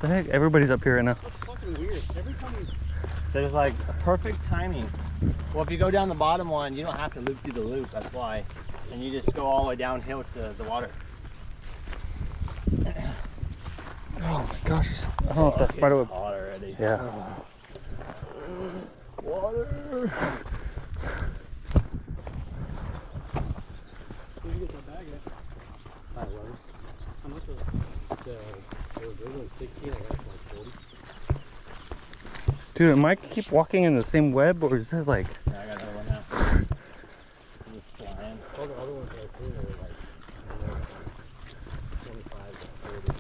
The heck? Everybody's up here right now. That's fucking weird. Every time there's like a perfect timing. Well, if you go down the bottom one, you don't have to loop through the loop. That's why. And you just go all the way downhill to the water. Oh my gosh. I don't know if that spider web's hot already. Yeah. Water. Where'd you get that bag at? How much was the original 16? I got like 40. Dude, am I keep walking in the same web, or is it like? Yeah, I got another one now. I'm just flying. All the other ones that I seen were like 25 to 30.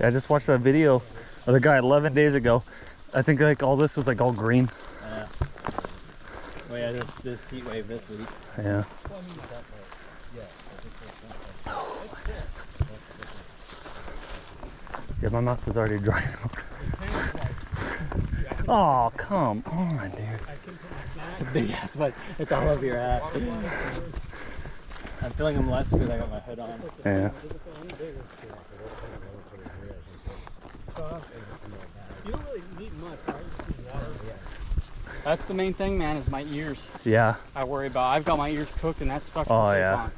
Yeah, I just watched that video of the guy 11 days ago. I think like all this was like all green. Yeah. Well, yeah, this heat wave this week. Yeah. Yeah, my mouth is already dry. Oh, come on, dude. It's a big ass, but it's all over your hat. I'm feeling them less because I got my hood on. Yeah. You don't really need much, right? Water. That's the main thing, man, is my ears. Yeah. I worry about. I've got my ears cooked, and that sucks. Oh, yeah.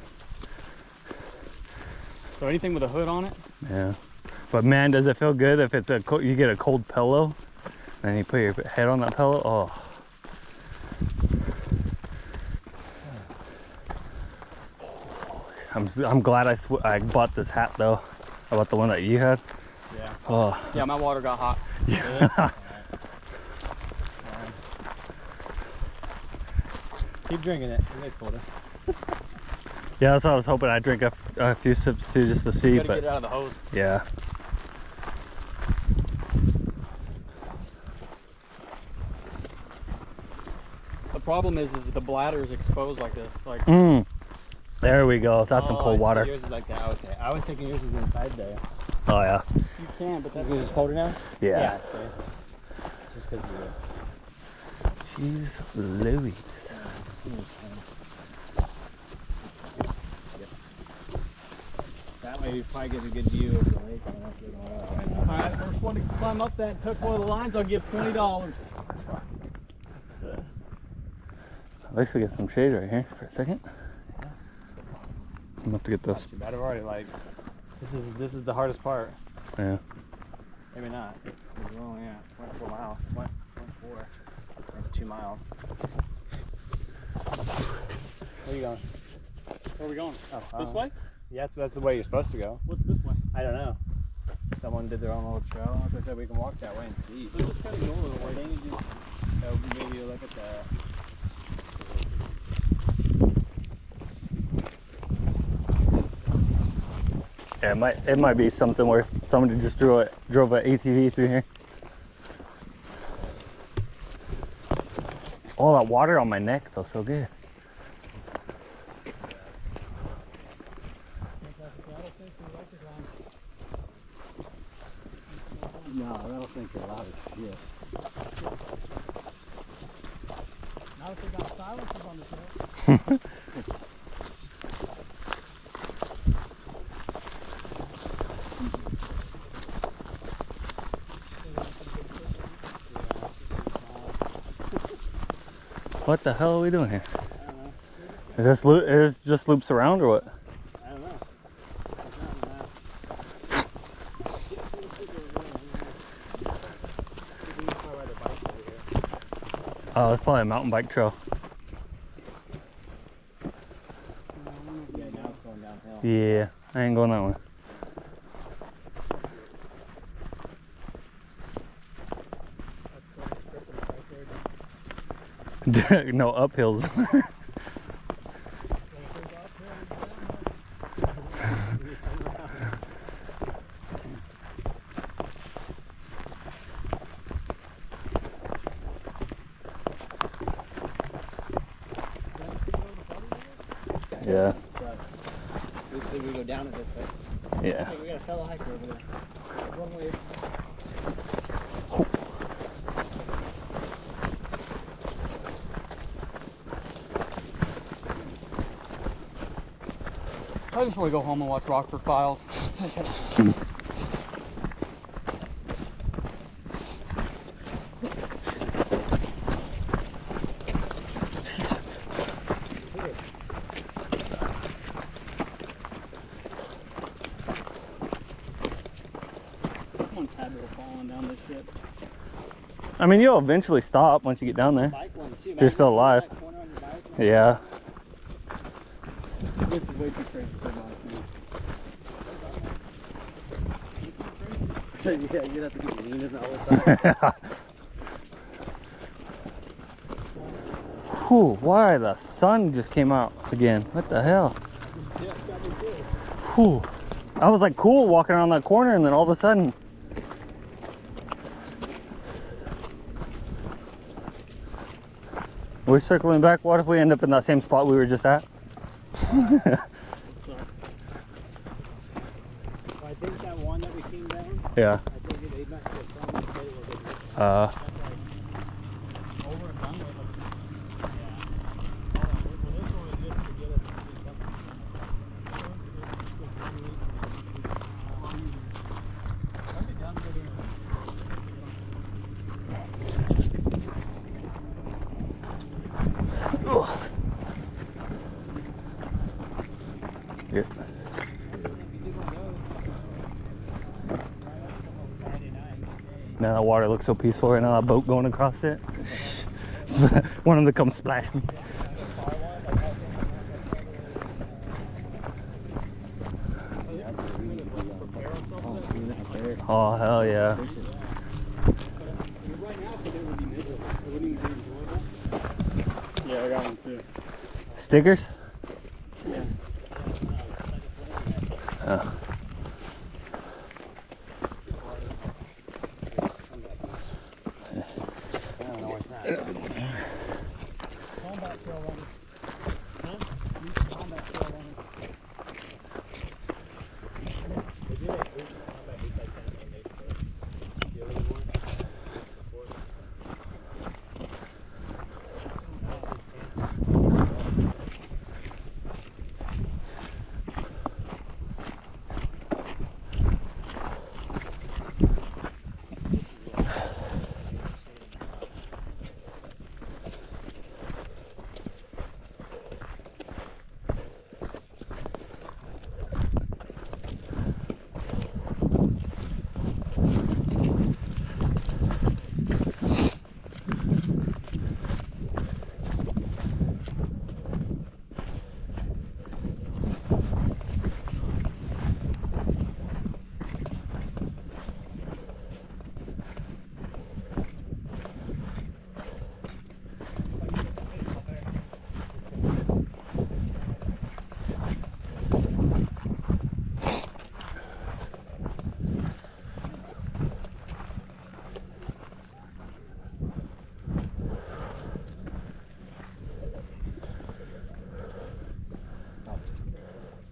So anything with a hood on it? Yeah. But man, does it feel good if it's you get a cold pillow, and you put your head on that pillow? Oh. I'm glad I bought this hat though. I bought the one that you had. Yeah. Oh. Yeah, my water got hot. Yeah. Keep drinking it. It makes colder. Yeah, that's what I was hoping. I'd drink a few sips too, just to see. You gotta but get it out of the hose. Yeah. The problem is the bladder is exposed like this. Like. There we go. That's some cold water. Yours is like that. Okay. I was thinking yours was inside there. Oh yeah. You can, but that's it's colder now. Yeah. Just because you. Jeez Louise. That way you probably get a good view of the lake. Alright, first one to climb up that and touch one of the lines, I'll give $20. At least we get some shade right here for a second. I'm gonna have to get this. Not too bad. I've already like this is the hardest part. Yeah. Maybe not. We're only at 0.4 miles. 0.4. That's 2 miles. Where are you going? Where are we going? Oh, this way? Yeah, that's the way you're supposed to go. What's this way? I don't know. Someone did their own little trail. Like I said, we can walk that way and see. So just kind of go a little way. Then you just maybe look at the. Yeah, it might be something where somebody just drove an ATV through here. All that water on my neck feels so good. No, I don't think you're allowed to shit. Now that they got silencers on the trail. What the hell are we doing here? I don't know. Is this just loops around or what? I don't know. Oh, it's probably a mountain bike trail. Yeah, now it's going downhill. Yeah, I ain't going that way. No uphills. Yeah. Usually we go down it this way. Yeah. Hey, we got a fellow hiker over there. One way. I just want to go home and watch Rockford Files. Jesus. I'm on Taboo falling down this shit. I mean, you'll eventually stop once you get down there. Bike one too. If you're still alive. Yeah. This is way too crazy for my yeah, you'd have to keep leaning all the time. Whew, why the sun just came out again? What the hell? Whew. I was like cool walking around that corner and then all of a sudden. We're circling back. What if we end up in that same spot we were just at? I think that one that we came down, Yeah. I think they must have found the plate where they over and done with. Yeah. Well, this one was just to get us to do something. I'll be done with it. Yeah. Man, that water looks so peaceful right now. That boat going across it. One of them to come splash me. Oh, hell yeah. Yeah, I got one too. Stickers? Yeah. Oh. Combat trail running. Huh? Combat trail running. They do like 8 combat, 8 like 10 and 8 for the other one.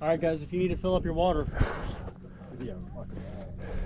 Alright guys, if you need to fill up your water,